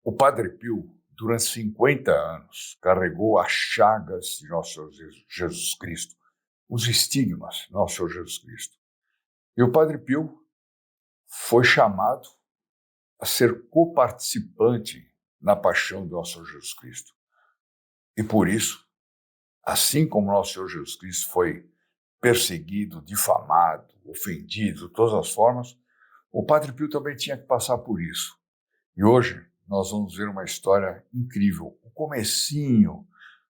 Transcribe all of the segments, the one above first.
O Padre Pio, durante 50 anos, carregou as chagas de Nosso Senhor Jesus Cristo, os estigmas de Nosso Senhor Jesus Cristo. E o Padre Pio foi chamado a ser coparticipante na paixão de Nosso Senhor Jesus Cristo. E por isso, assim como Nosso Senhor Jesus Cristo foi perseguido, difamado, ofendido, de todas as formas, o Padre Pio também tinha que passar por isso. E hoje nós vamos ver uma história incrível, o comecinho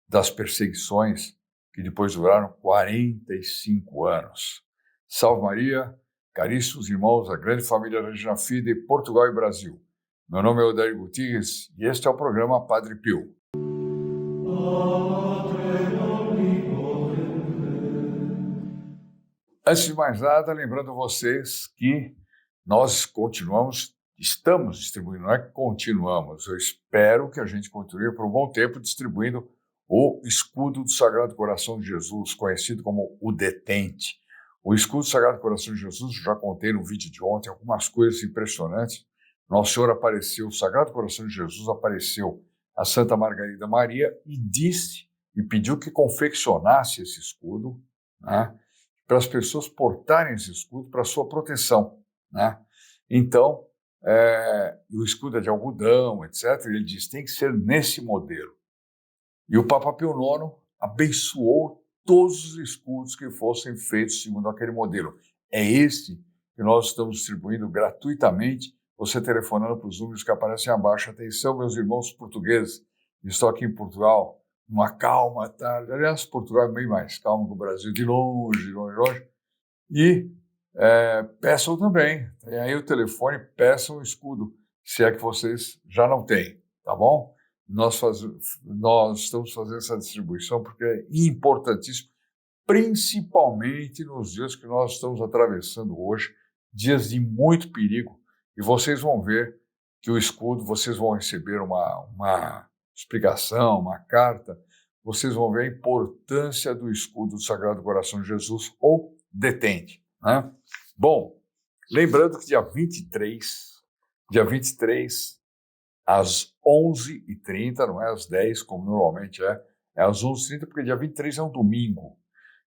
das perseguições que depois duraram 45 anos. Salve Maria, caríssimos irmãos da grande família Regina Fide, Portugal e Brasil. Meu nome é Odair Gutierrez e este é o programa Padre Pio. Antes de mais nada, lembrando vocês que nós estamos distribuindo, não é que continuamos, eu espero que a gente continue por um bom tempo distribuindo o escudo do Sagrado Coração de Jesus, conhecido como o Detente. O escudo do Sagrado Coração de Jesus, já contei no vídeo de ontem algumas coisas impressionantes. Nosso Senhor apareceu, o Sagrado Coração de Jesus apareceu a Santa Margarida Maria e disse, e pediu que confeccionasse esse escudo, né, para as pessoas portarem esse escudo para sua proteção, né? Então, o escudo é de algodão, etc. Ele diz, tem que ser nesse modelo. E o Papa Pio IX abençoou todos os escudos que fossem feitos segundo aquele modelo. É esse que nós estamos distribuindo gratuitamente, você telefonando para os números que aparecem abaixo. Atenção, meus irmãos portugueses, estou aqui em Portugal, uma calma tarde. Aliás, Portugal é bem mais calmo que o Brasil, de longe, longe, longe. E peçam também, tem aí o telefone, peçam o escudo, se é que vocês já não têm, tá bom? Nós estamos fazendo essa distribuição porque é importantíssimo, principalmente nos dias que nós estamos atravessando hoje, dias de muito perigo, e vocês vão ver que o escudo, vocês vão receber uma explicação, uma carta, vocês vão ver a importância do escudo do Sagrado Coração de Jesus, ou Detente, né? Bom, lembrando que dia 23, às 11h30, não é às 10, como normalmente é às 11h30, porque dia 23 é um domingo.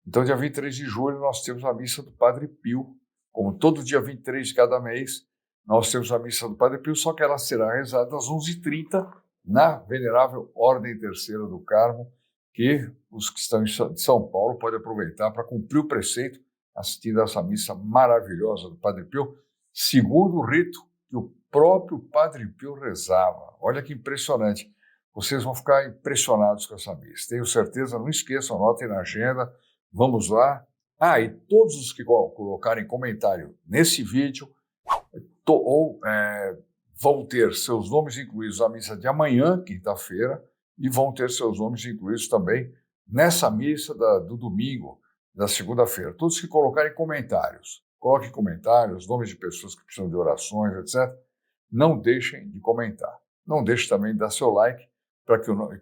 Então, dia 23 de julho, nós temos a missa do Padre Pio. Como todo dia 23 de cada mês, nós temos a missa do Padre Pio, só que ela será rezada às 11h30 na Venerável Ordem Terceira do Carmo, que os que estão de São Paulo podem aproveitar para cumprir o preceito, assistindo a essa missa maravilhosa do Padre Pio, segundo o rito que o próprio Padre Pio rezava. Olha que impressionante. Vocês vão ficar impressionados com essa missa. Tenho certeza, não esqueçam, anotem na agenda. Vamos lá. E todos os que colocarem comentário nesse vídeo vão ter seus nomes incluídos na missa de amanhã, quinta-feira, e vão ter seus nomes incluídos também nessa missa do domingo, da segunda-feira. Todos que colocarem comentários, coloquem comentários, nomes de pessoas que precisam de orações, etc. Não deixem de comentar. Não deixem também de dar seu like,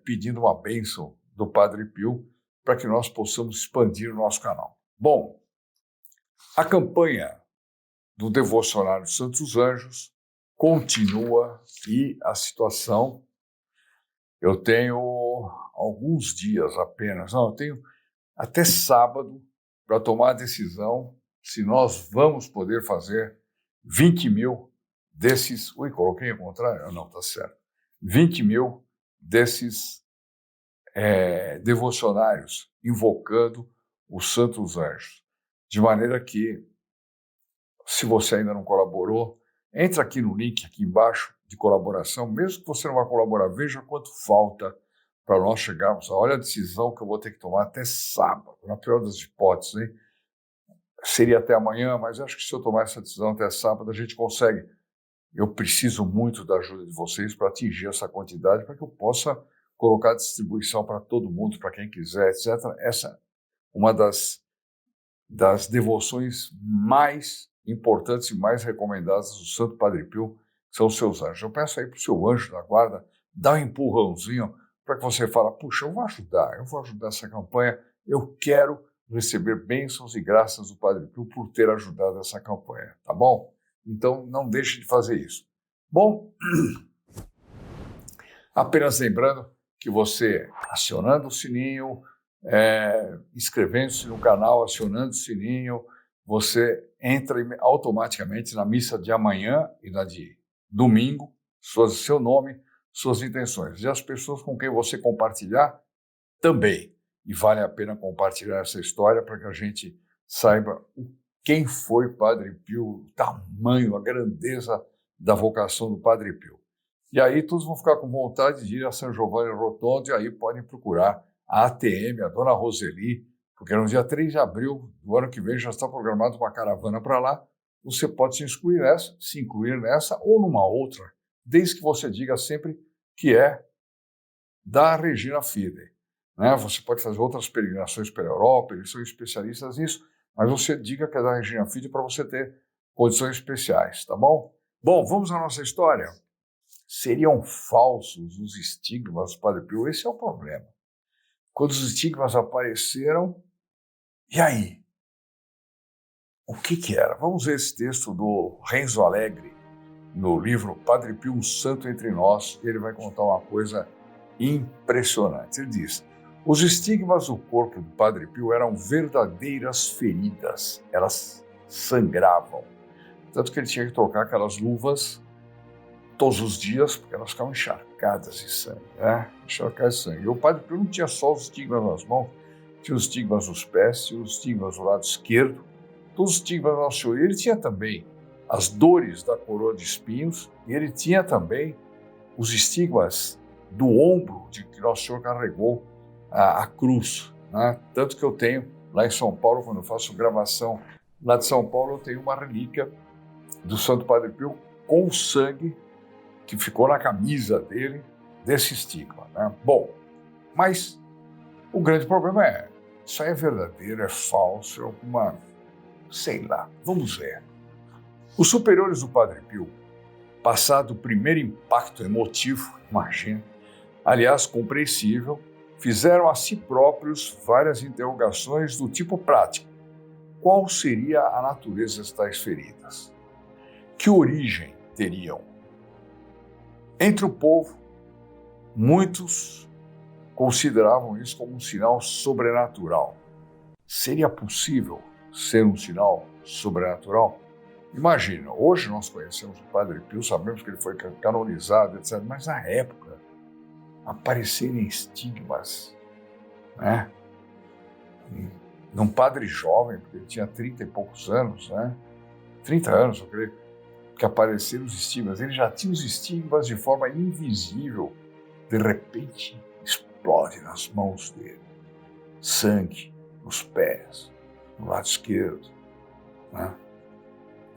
pedindo uma bênção do Padre Pio, para que nós possamos expandir o nosso canal. Bom, a campanha do Devocionário dos Santos Anjos continua e a situação, eu tenho alguns dias apenas, eu tenho até sábado para tomar a decisão se nós vamos poder fazer 20 mil desses... coloquei ao contrário? Não, está certo. 20 mil desses devocionários invocando os santos anjos. De maneira que, se você ainda não colaborou, entra aqui no link aqui embaixo de colaboração, mesmo que você não vá colaborar, veja quanto falta para nós chegarmos. Olha a decisão que eu vou ter que tomar até sábado, na pior das hipóteses, hein? Seria até amanhã, mas acho que se eu tomar essa decisão até sábado, a gente consegue. Eu preciso muito da ajuda de vocês para atingir essa quantidade, para que eu possa colocar a distribuição para todo mundo, para quem quiser, etc. Essa é uma das devoções mais importantes e mais recomendadas do Santo Padre Pio, que são os seus anjos. Eu peço aí para o seu anjo da guarda, dá um empurrãozinho para que você fale, puxa, eu vou ajudar essa campanha, eu quero receber bênçãos e graças do Padre Pio por ter ajudado essa campanha, tá bom? Então, não deixe de fazer isso. Bom, Apenas lembrando que você, acionando o sininho, inscrevendo-se no canal, acionando o sininho, você entra automaticamente na missa de amanhã e na de domingo, seu nome, suas intenções. E as pessoas com quem você compartilhar também. E vale a pena compartilhar essa história para que a gente saiba quem foi Padre Pio, o tamanho, a grandeza da vocação do Padre Pio. E aí todos vão ficar com vontade de ir a São Giovanni Rotondo e aí podem procurar a ATM, a Dona Roseli, porque no dia 3 de abril do ano que vem já está programada uma caravana para lá. Você pode se incluir nessa ou numa outra, desde que você diga sempre que é da Regina Fidei. Né? Você pode fazer outras peregrinações pela Europa, eles são especialistas nisso, mas você diga que é da Regina Fidei para você ter condições especiais, tá bom? Bom, vamos à nossa história. Seriam falsos os estigmas do Padre Pio? Esse é o problema. Quando os estigmas apareceram, e aí? O que era? Vamos ver esse texto do Renzo Alegre, no livro Padre Pio, um Santo Entre Nós. Ele vai contar uma coisa impressionante. Ele diz: os estigmas do corpo do Padre Pio eram verdadeiras feridas. Elas sangravam. Tanto que ele tinha que trocar aquelas luvas todos os dias, porque elas ficavam encharcadas de sangue, né? Encharcadas de sangue. E o Padre Pio não tinha só os estigmas nas mãos, tinha os estigmas nos pés, tinha os estigmas do lado esquerdo, todos os estigmas no nosso joelho. Ele tinha também as dores da coroa de espinhos, e ele tinha também os estigmas do ombro de que Nosso Senhor carregou a cruz, né? Tanto que eu tenho lá em São Paulo, quando eu faço gravação lá de São Paulo, eu tenho uma relíquia do Santo Padre Pio com o sangue que ficou na camisa dele, desse estigma, né? Bom, mas o grande problema é, isso aí é verdadeiro, é falso, é alguma, sei lá, vamos ver. Os superiores do Padre Pio, passado o primeiro impacto emotivo, imagina, aliás, compreensível, fizeram a si próprios várias interrogações do tipo prático. Qual seria a natureza das tais feridas? Que origem teriam? Entre o povo, muitos consideravam isso como um sinal sobrenatural. Seria possível ser um sinal sobrenatural? Imagina, hoje nós conhecemos o Padre Pio, sabemos que ele foi canonizado, etc., mas na época, aparecerem estigmas, né? Num padre jovem, porque ele tinha 30 e poucos anos, né? 30 anos, eu creio, que apareceram os estigmas. Ele já tinha os estigmas de forma invisível. De repente, explode nas mãos dele. Sangue nos pés, no lado esquerdo, né?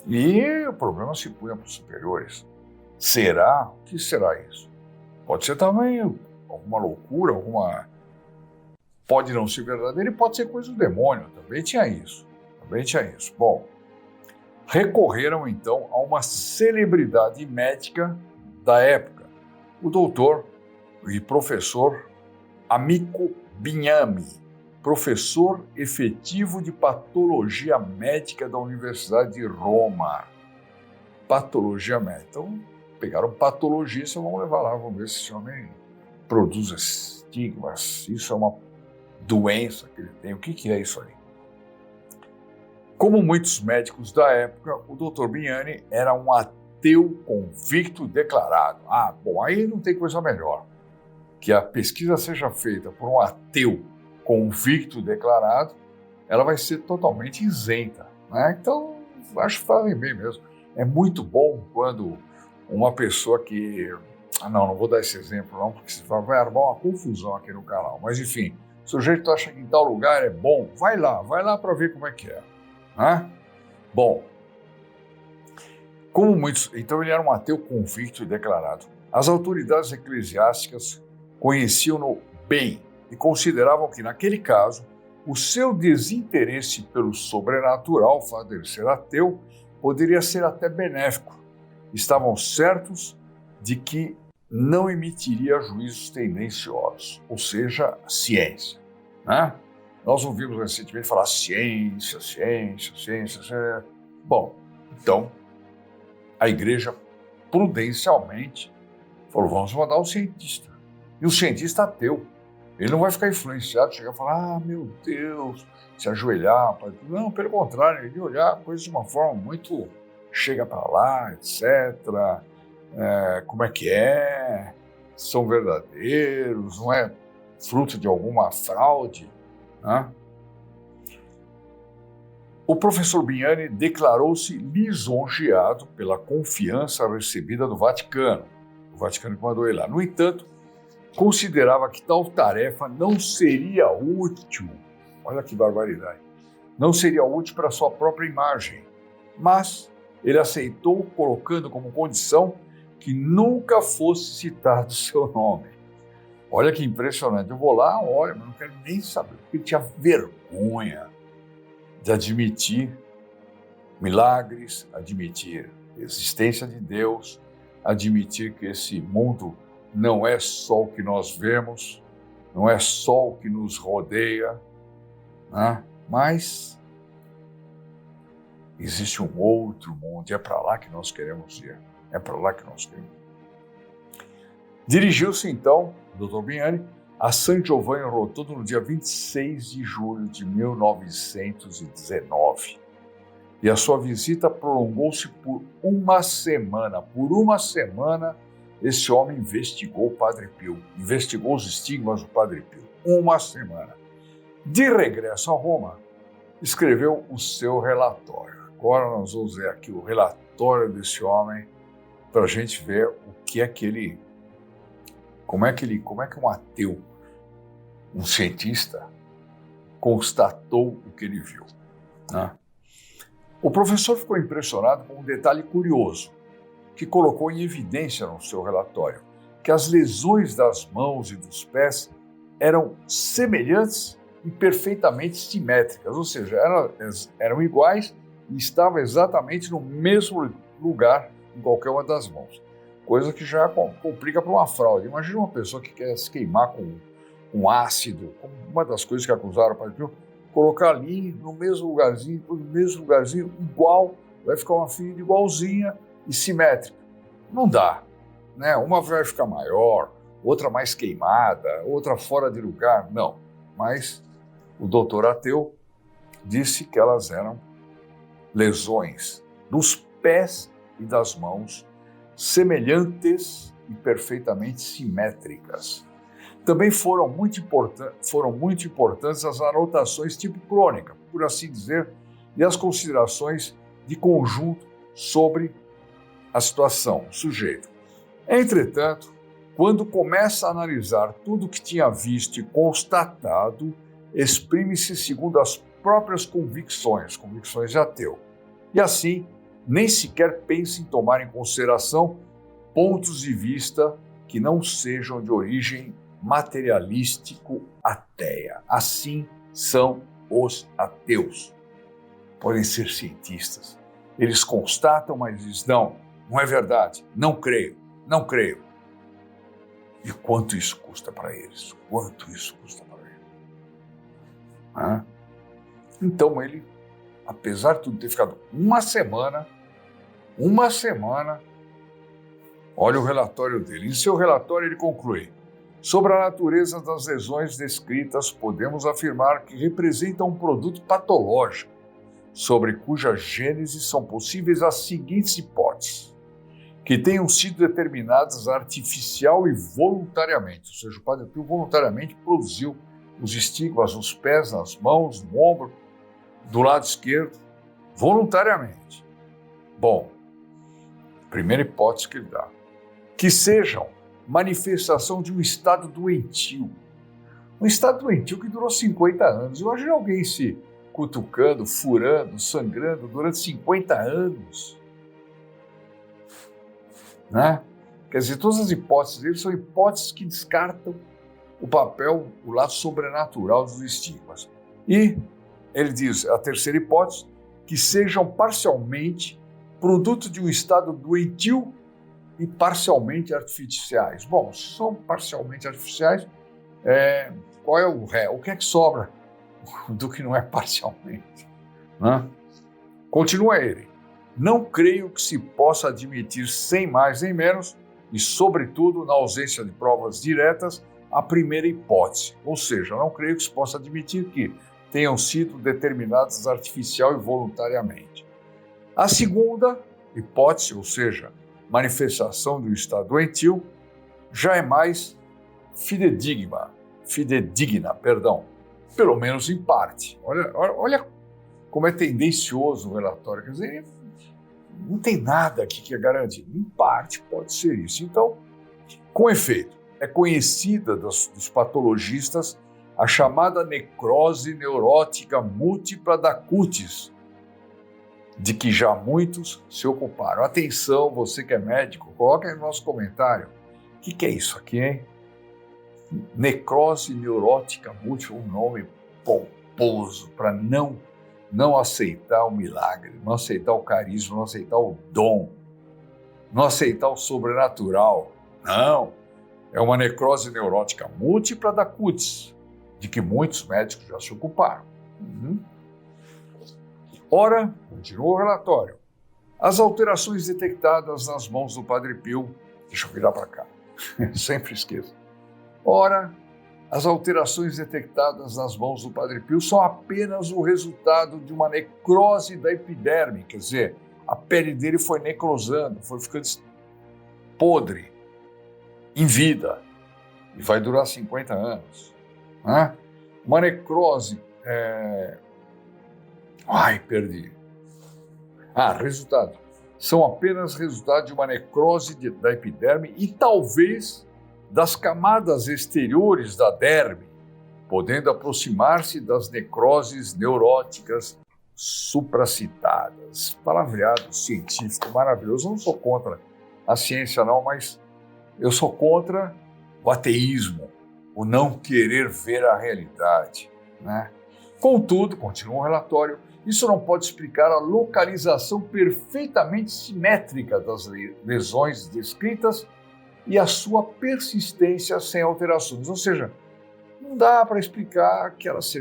E o problema se punha para os superiores. Será? O que será isso? Pode ser também alguma loucura, pode não ser verdadeiro e pode ser coisa do demônio. Também tinha isso. Bom, recorreram então a uma celebridade médica da época, o doutor e professor Amico Bignami, professor efetivo de patologia médica da Universidade de Roma. Patologia médica. Então, pegaram um patologista, vamos levar lá, vamos ver se esse homem produz estigmas, isso é uma doença que ele tem, o que é isso aí? Como muitos médicos da época, o Dr. Bignami era um ateu convicto declarado. Bom, aí não tem coisa melhor. Que a pesquisa seja feita por um ateu convicto declarado, ela vai ser totalmente isenta, né? Então, acho que fazem bem mesmo. É muito bom quando uma pessoa que... não vou dar esse exemplo não, porque vai armar uma confusão aqui no canal. Mas, enfim, o sujeito acha que em tal lugar é bom, vai lá para ver como é que é. Né? Bom, como muitos... Então, ele era um ateu convicto e declarado. As autoridades eclesiásticas conheciam-no bem e consideravam que, naquele caso, o seu desinteresse pelo sobrenatural, o fato dele ser ateu, poderia ser até benéfico. Estavam certos de que não emitiria juízos tendenciosos, ou seja, ciência, né? Nós ouvimos recentemente falar ciência. Bom, então, a igreja prudencialmente Falou, vamos mandar um cientista. E o cientista ateu. Ele não vai ficar influenciado, chegar e falar, meu Deus, se ajoelhar. Não, pelo contrário, ele olhar a coisa de uma forma muito chega para lá, etc. Como é que é? São verdadeiros, não é fruto de alguma fraude, né? O professor Bignani declarou-se lisonjeado pela confiança recebida do Vaticano. O Vaticano que mandou ele lá. No entanto, considerava que tal tarefa não seria útil. Olha que barbaridade. Não seria útil para sua própria imagem. Mas ele aceitou, colocando como condição que nunca fosse citado seu nome. Olha que impressionante. Eu vou lá, olha, mas não quero nem saber, porque ele tinha vergonha de admitir milagres, admitir a existência de Deus, admitir que esse mundo não é só o que nós vemos, não é só o que nos rodeia, né? Mas existe um outro mundo, e é para lá que nós queremos ir, é para lá que nós queremos ir. Dirigiu-se então, o Dr. Bignani, a San Giovanni Rotondo no dia 26 de julho de 1919. E a sua visita prolongou-se por uma semana. Por uma semana, esse homem investigou o Padre Pio, investigou os estigmas do Padre Pio. Uma semana. De regresso a Roma, escreveu o seu relatório. Agora nós vamos ver aqui o relatório desse homem para a gente ver o que é que ele... Como é que um ateu, um cientista, constatou o que ele viu, né? O professor ficou impressionado com um detalhe curioso, que colocou em evidência no seu relatório, que as lesões das mãos e dos pés eram semelhantes e perfeitamente simétricas, ou seja, eram iguais e estavam exatamente no mesmo lugar em qualquer uma das mãos. Coisa que já complica para uma fraude. Imagina uma pessoa que quer se queimar com um ácido, como uma das coisas que acusaram o Padre Pio, colocar ali no mesmo lugarzinho, igual, vai ficar uma ferida igualzinha e simétrica. Não dá, né? Uma vai ficar maior, outra mais queimada, outra fora de lugar, não. Mas o doutor ateu disse que elas eram lesões dos pés e das mãos semelhantes e perfeitamente simétricas. Também foram muito importantes as anotações tipo crônica, por assim dizer, e as considerações de conjunto sobre a situação, o sujeito. Entretanto, quando começa a analisar tudo o que tinha visto e constatado, exprime-se segundo as próprias convicções de ateu. E assim, nem sequer pensa em tomar em consideração pontos de vista que não sejam de origem materialístico ateia. Assim são os ateus. Podem ser cientistas. Eles constatam, mas dizem, não é verdade, não creio. E quanto isso custa para eles? Então ele, apesar de tudo ter ficado uma semana, olha o relatório dele. Em seu relatório ele conclui: sobre a natureza das lesões descritas, podemos afirmar que representam um produto patológico, sobre cuja gênese são possíveis as seguintes hipóteses: que tenham sido determinadas artificial e voluntariamente, ou seja, o Padre Pio voluntariamente produziu os estigmas nos pés, nas mãos, no ombro, do lado esquerdo, voluntariamente. Bom, primeira hipótese que ele dá: que sejam manifestação de um estado doentio. Um estado doentio que durou 50 anos. Imagina alguém se cutucando, furando, sangrando durante 50 anos. Né? Quer dizer, todas as hipóteses dele são hipóteses que descartam o papel, o lado sobrenatural dos estigmas. E ele diz, a terceira hipótese, que sejam parcialmente produto de um estado doentio e parcialmente artificiais. Bom, se são parcialmente artificiais, qual é o ré? O que é que sobra do que não é parcialmente? Né? Continua ele. Não creio que se possa admitir, sem mais nem menos, e, sobretudo, na ausência de provas diretas, a primeira hipótese. Ou seja, não creio que se possa admitir que tenham sido determinadas artificial e voluntariamente. A segunda hipótese, ou seja, manifestação do estado doentio, já é mais fidedigna, pelo menos em parte. Olha como é tendencioso o relatório. Quer dizer, não tem nada aqui que é garantido. Em parte pode ser isso. Então, com efeito, é conhecida dos patologistas a chamada necrose neurótica múltipla da cutis, de que já muitos se ocuparam. Atenção, você que é médico, coloca aí no nosso comentário. O que é isso aqui, hein? Necrose neurótica múltipla, um nome pomposo para não aceitar o milagre, não aceitar o carisma, não aceitar o dom, não aceitar o sobrenatural. Não, é uma necrose neurótica múltipla da cutis, de que muitos médicos já se ocuparam. Ora, continua o relatório, as alterações detectadas nas mãos do Padre Pio, deixa eu virar para cá, sempre esqueço. Ora, as alterações detectadas nas mãos do Padre Pio são apenas o resultado de uma necrose da epiderme, quer dizer, a pele dele foi necrosando, foi ficando podre, em vida, e vai durar 50 anos. Né? Uma necrose... perdi. Resultado. São apenas resultado de uma necrose da epiderme e talvez das camadas exteriores da derme, podendo aproximar-se das necroses neuróticas supracitadas. Palavreado científico maravilhoso. Eu não sou contra a ciência não, mas eu sou contra o ateísmo, o não querer ver a realidade. Né? Contudo, continua o relatório, isso não pode explicar a localização perfeitamente simétrica das lesões descritas e a sua persistência sem alterações. Ou seja, não dá para explicar que elas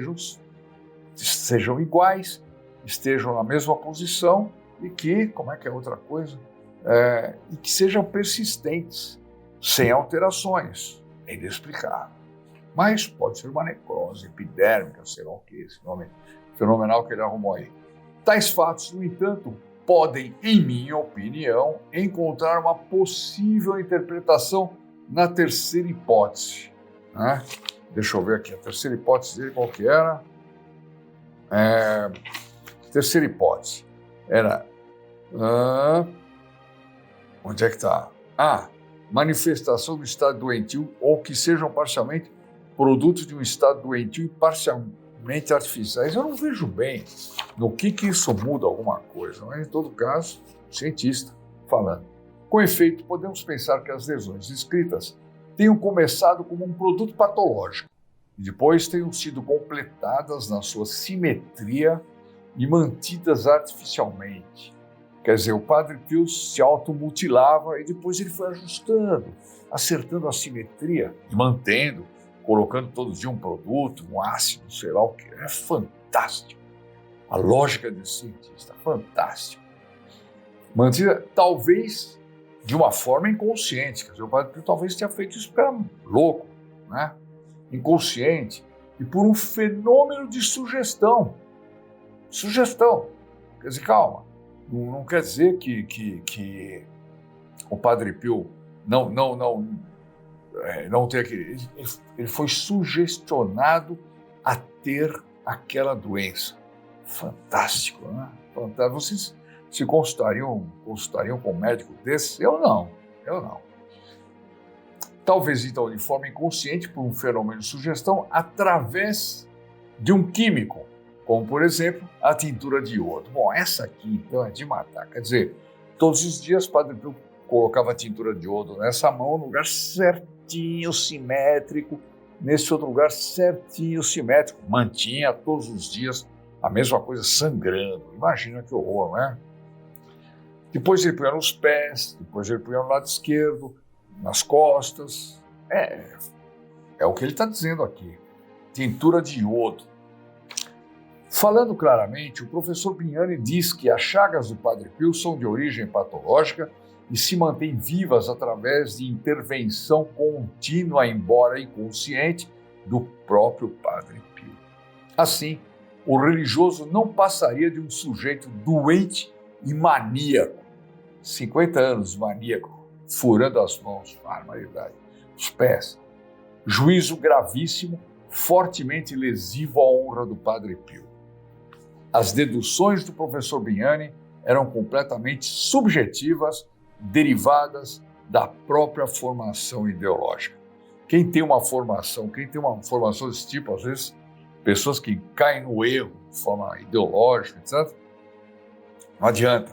sejam iguais, estejam na mesma posição e que, como é que é outra coisa? E que sejam persistentes, sem alterações. É inexplicável. Mas pode ser uma necrose epidérmica, sei lá o que, esse nome fenomenal que ele arrumou aí. Tais fatos, no entanto, podem, em minha opinião, encontrar uma possível interpretação na terceira hipótese. Né? Deixa eu ver aqui, a terceira hipótese dele qual que era? Terceira hipótese era... onde é que está? Manifestação do estado doentio ou que sejam parcialmente produtos de um estado doentio e parcialmente artificiais. Eu não vejo bem no que isso muda alguma coisa, mas em todo caso, cientista falando. Com efeito, podemos pensar que as lesões descritas tenham começado como um produto patológico e depois tenham sido completadas na sua simetria e mantidas artificialmente. Quer dizer, o Padre Pio se automutilava e depois ele foi ajustando, acertando a simetria e mantendo, colocando todo dia um produto, um ácido, sei lá o que. É fantástico. A lógica desse cientista, fantástico. Mantida, talvez, de uma forma inconsciente. Quer dizer, o Padre Pio talvez tenha feito isso porque era louco, né? Inconsciente. E por um fenômeno de sugestão. Quer dizer, calma. Não quer dizer que o Padre Pio não tem aquele... Ele foi sugestionado a ter aquela doença. Fantástico, né? Fantástico. Vocês se consultariam com um médico desse? Eu não. Talvez, então, de forma inconsciente, por um fenômeno de sugestão, através de um químico, como, por exemplo, a tintura de iodo. Bom, essa aqui, então, é de matar. Quer dizer, todos os dias, o Padre Pio colocava a tintura de iodo nessa mão, no lugar certinho, simétrico, nesse outro lugar certinho, simétrico. Mantinha todos os dias a mesma coisa, sangrando. Imagina que horror, né? Depois ele punha nos pés, depois ele punha no lado esquerdo, nas costas. É o que ele está dizendo aqui. Tintura de iodo. Falando claramente, o professor Bignani diz que as chagas do Padre Pio são de origem patológica e se mantêm vivas através de intervenção contínua, embora inconsciente, do próprio Padre Pio. Assim, o religioso não passaria de um sujeito doente e maníaco. 50 anos maníaco, furando as mãos, barbaridade, os pés. Juízo gravíssimo, fortemente lesivo à honra do Padre Pio. As deduções do professor Bignani eram completamente subjetivas, derivadas da própria formação ideológica. Quem tem uma formação desse tipo, às vezes, pessoas que caem no erro de forma ideológica, etc., não adianta.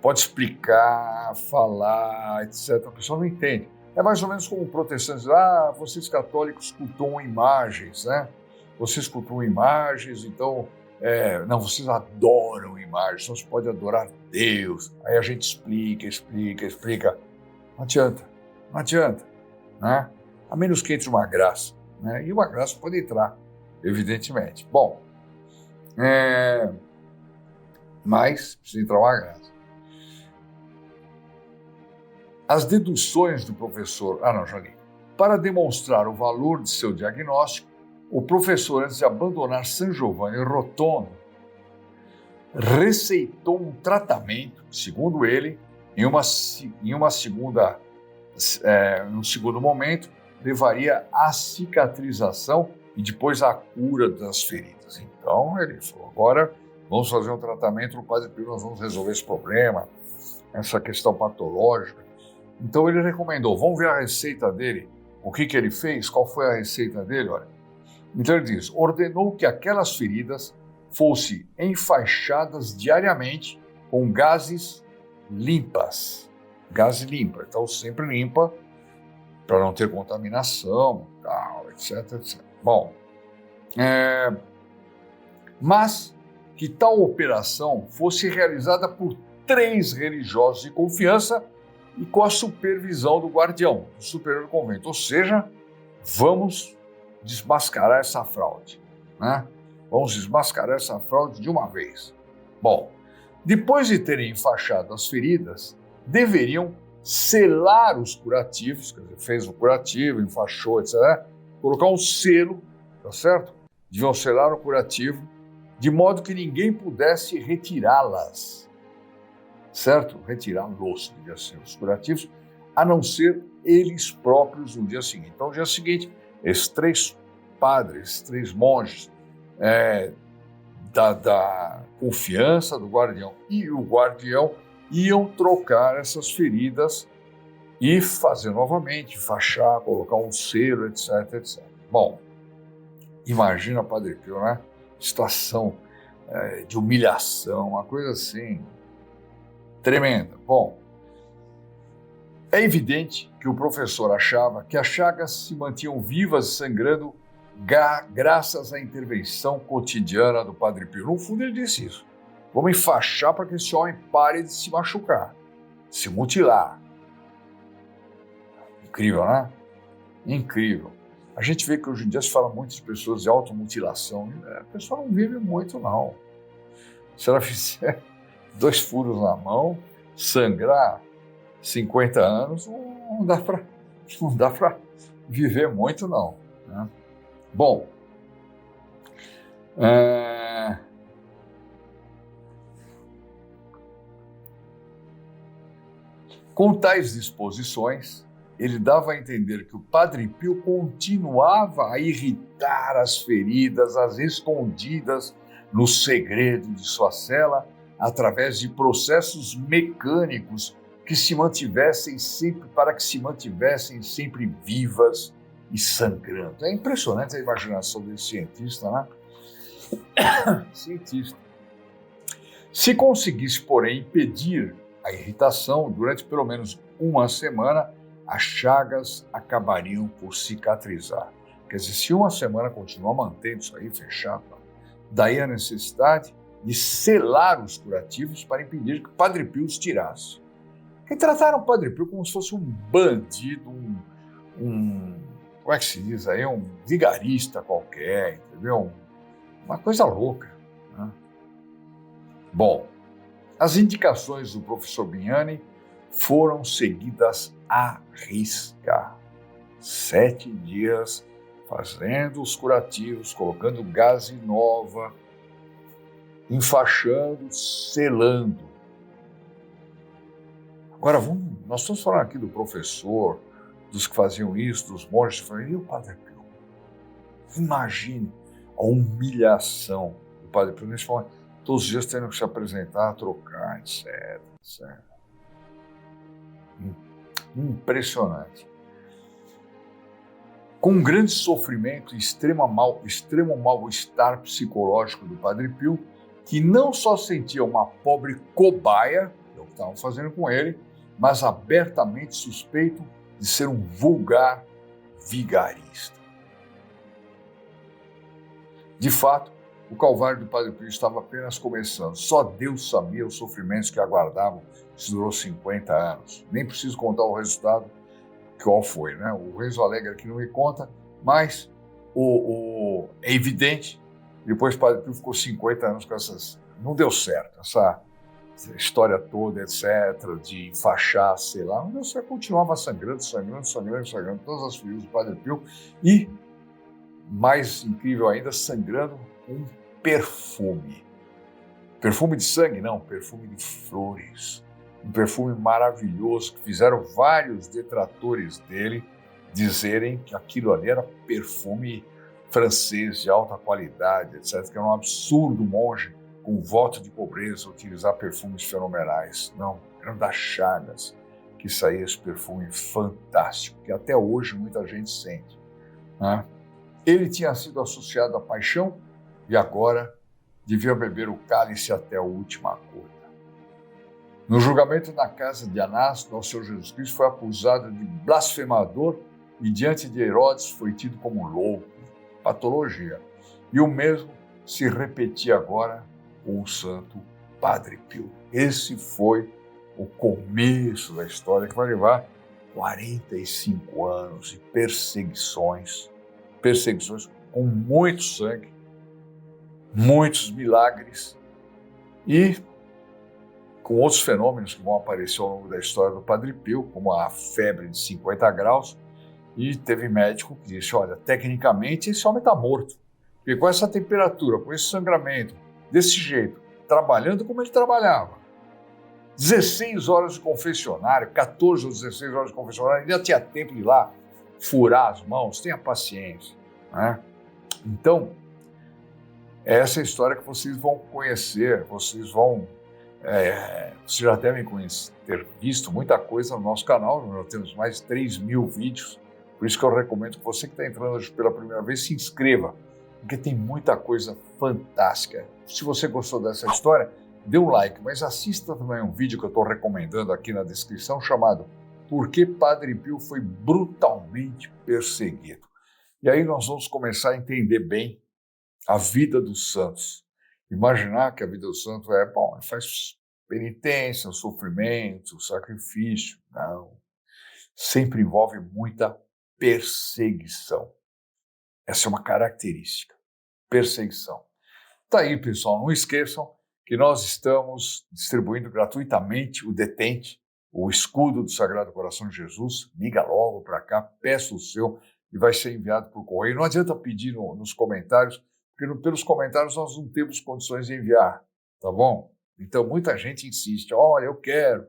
Pode explicar, falar, etc., a pessoa não entende. É mais ou menos como o protestante diz, vocês católicos cultuam imagens, né? Vocês cultuam imagens, então, não, vocês adoram imagens, só se pode adorar Deus. Aí a gente explica. Não adianta, né? A menos que entre uma graça, né? E uma graça pode entrar, evidentemente. Bom, mas precisa entrar uma graça. As deduções do professor... já li. Para demonstrar o valor de seu diagnóstico, o professor, antes de abandonar San Giovanni Rotondo, receitou um tratamento, segundo ele, em um segundo momento, levaria à cicatrização e depois à cura das feridas. Então, ele falou, agora vamos fazer um tratamento no Padre Pio, nós vamos resolver esse problema, essa questão patológica. Então, ele recomendou, vamos ver a receita dele, o que ele fez, qual foi a receita dele, olha. Então, ele diz, ordenou que aquelas feridas fossem enfaixadas diariamente com gases limpas. Gás limpa, então sempre limpa, para não ter contaminação, tal, etc. Bom, mas que tal operação fosse realizada por 3 religiosos de confiança e com a supervisão do guardião, do superior do convento. Ou seja, vamos desmascarar essa fraude, né? Vamos desmascarar essa fraude de uma vez. Bom, depois de terem enfaixado as feridas, deveriam selar os curativos, quer dizer, fez o curativo, enfaixou, etc., colocar um selo, tá certo? Deviam selar o curativo, de modo que ninguém pudesse retirá-las, certo? Retirá-los, devia ser os curativos, a não ser eles próprios no dia seguinte. Então, no dia seguinte, esses 3 padres, 3 monges, da confiança do guardião e o guardião iam trocar essas feridas e fazer novamente, enfaixar, colocar um selo, etc. Bom, imagina Padre Pio, né? Situação de humilhação, uma coisa assim tremenda. Bom, é evidente que o professor achava que as chagas se mantinham vivas e sangrando graças à intervenção cotidiana do Padre Pio. No fundo, ele disse isso. Vamos enfaixar para que esse homem pare de se machucar, se mutilar. Incrível, né? Incrível. A gente vê que hoje em dia se fala muito de pessoas de automutilação. A pessoa não vive muito, não. Se ela fizer 2 furos na mão, sangrar 50 anos, não dá para viver muito, não, né? Bom, com tais disposições, ele dava a entender que o Padre Pio continuava a irritar as feridas, as escondidas no segredo de sua cela, através de processos mecânicos para que se mantivessem sempre vivas e sangrando. É impressionante a imaginação desse cientista, né? Cientista. Se conseguisse, porém, impedir a irritação durante pelo menos uma semana, as chagas acabariam por cicatrizar. Quer dizer, se uma semana continuar mantendo isso aí fechado, daí a necessidade de selar os curativos para impedir que o Padre Pio os tirasse. Que trataram o Padre Pio como se fosse um bandido, como é que se diz aí, um vigarista qualquer, entendeu? Uma coisa louca, né? Bom, as indicações do professor Bignani foram seguidas à risca. 7 dias fazendo os curativos, colocando gase nova, enfaixando, selando. Agora, nós estamos falando aqui do professor, dos que faziam isso, dos monges, e o Padre Pio? Imagine a humilhação do Padre Pio nesse momento, todos os dias tendo que se apresentar, trocar, etc. Impressionante. Com um grande sofrimento e extremo mal-estar psicológico do Padre Pio, que não só sentia uma pobre cobaia, que é o que estavam fazendo com ele, mas abertamente suspeito de ser um vulgar vigarista. De fato, o calvário do Padre Pio estava apenas começando. Só Deus sabia os sofrimentos que aguardavam. Isso durou 50 anos. Nem preciso contar o resultado, qual foi, né? O Renzo Alegre aqui não me conta, mas é evidente. Depois o Padre Pio ficou 50 anos com essas... Não deu certo, essa história toda, etc., de enfaixar, sei lá. Não deu certo, continuava sangrando, todas as feridas do Padre Pio. E, mais incrível ainda, sangrando com perfume. Perfume de sangue? Não, perfume de flores. Um perfume maravilhoso que fizeram vários detratores dele dizerem que aquilo ali era perfume francês de alta qualidade, etc., que era um absurdo o monge com voto de pobreza utilizar perfumes fenomenais. Não, eram das Chagas que saía esse perfume fantástico, que até hoje muita gente sente, né? Ele tinha sido associado à paixão e agora devia beber o cálice até a última gota. No julgamento na casa de Anás, nosso Senhor Jesus Cristo foi acusado de blasfemador e diante de Herodes foi tido como louco, patologia. E o mesmo se repetia agora com o santo Padre Pio. Esse foi o começo da história que vai levar 45 anos de perseguições com muito sangue, muitos milagres e com outros fenômenos que vão aparecer ao longo da história do Padre Pio, como a febre de 50 graus, e teve médico que disse, olha, tecnicamente esse homem está morto, porque com essa temperatura, com esse sangramento, desse jeito, trabalhando como ele trabalhava, 16 horas de confessionário, 14 ou 16 horas de confessionário, ainda tinha tempo de ir lá furar as mãos, tenha paciência, né? Então, essa é a história que vocês vão conhecer, vocês já devem ter visto muita coisa no nosso canal, nós temos mais de 3.000 vídeos, por isso que eu recomendo que você que está entrando hoje pela primeira vez se inscreva, porque tem muita coisa fantástica. Se você gostou dessa história, dê um like, mas assista também um vídeo que eu estou recomendando aqui na descrição, chamado Por que Padre Pio foi brutalmente perseguido? E aí nós vamos começar a entender bem a vida dos santos. Imaginar que a vida do santo faz penitência, sofrimento, sacrifício. Não. Sempre envolve muita perseguição. Essa é uma característica. Perseguição. Tá aí, pessoal. Não esqueçam que nós estamos distribuindo gratuitamente o Detente, o escudo do Sagrado Coração de Jesus. Liga logo para cá, peça o seu e vai ser enviado por correio. Não adianta pedir nos comentários, porque pelos comentários nós não temos condições de enviar, tá bom? Então, muita gente insiste, olha, eu quero.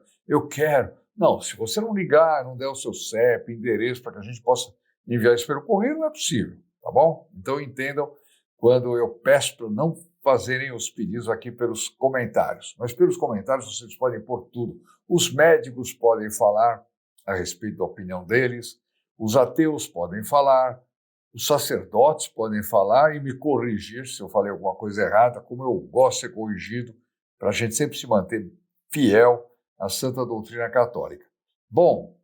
Não, se você não ligar, não der o seu CEP, endereço, para que a gente possa enviar isso pelo correio, não é possível, tá bom? Então, entendam quando eu peço para não fazerem os pedidos aqui pelos comentários. Mas pelos comentários vocês podem pôr tudo. Os médicos podem falar a respeito da opinião deles, os ateus podem falar, os sacerdotes podem falar e me corrigir se eu falei alguma coisa errada, como eu gosto de ser corrigido, para a gente sempre se manter fiel à santa doutrina católica. Bom,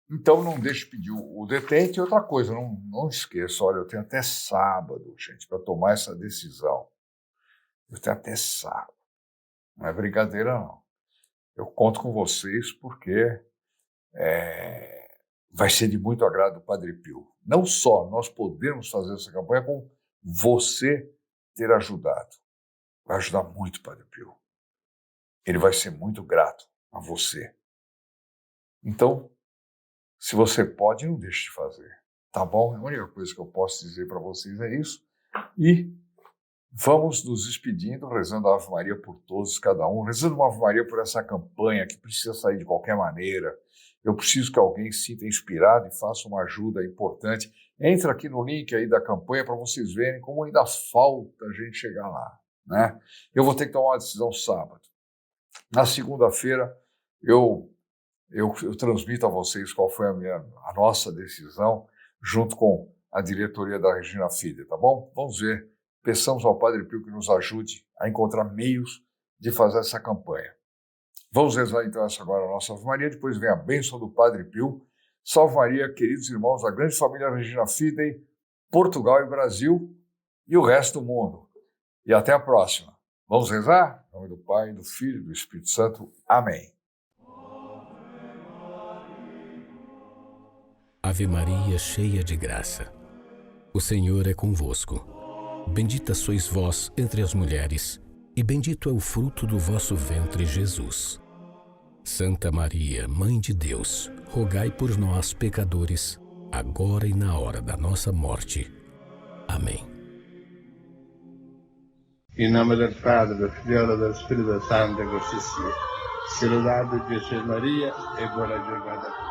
então não deixe de pedir o Detente. E outra coisa, não esqueça, olha, eu tenho até sábado, gente, para tomar essa decisão. Eu tenho até sábado. Não é brincadeira, não. Eu conto com vocês porque vai ser de muito agrado do Padre Pio. Não só nós podemos fazer essa campanha, como você ter ajudado. Vai ajudar muito o Padre Pio. Ele vai ser muito grato a você. Então, se você pode, não deixe de fazer, tá bom? A única coisa que eu posso dizer para vocês é isso. E vamos nos despedindo, rezando a Ave Maria por todos, cada um, rezando uma Ave Maria por essa campanha que precisa sair de qualquer maneira. Eu preciso que alguém se sinta inspirado e faça uma ajuda importante. Entra aqui no link aí da campanha para vocês verem como ainda falta a gente chegar lá, né? Eu vou ter que tomar uma decisão sábado. Na segunda-feira, eu transmito a vocês qual foi a nossa decisão, junto com a diretoria da Regina Fide, tá bom? Vamos ver. Peçamos ao Padre Pio que nos ajude a encontrar meios de fazer essa campanha. Vamos rezar então essa agora a nossa Ave Maria, depois vem a bênção do Padre Pio. Salve Maria, queridos irmãos da grande família Regina Fide, Portugal e Brasil e o resto do mundo. E até a próxima. Vamos rezar? Em nome do Pai, do Filho e do Espírito Santo. Amém. Ave Maria, cheia de graça, o Senhor é convosco. Bendita sois vós entre as mulheres, e bendito é o fruto do vosso ventre, Jesus. Santa Maria, Mãe de Deus, rogai por nós, pecadores, agora e na hora da nossa morte. Amém. Em nome do Padre, do Filho e do Espírito Santo, così sia. Se lodato Gesù e Maria, e buona giornata.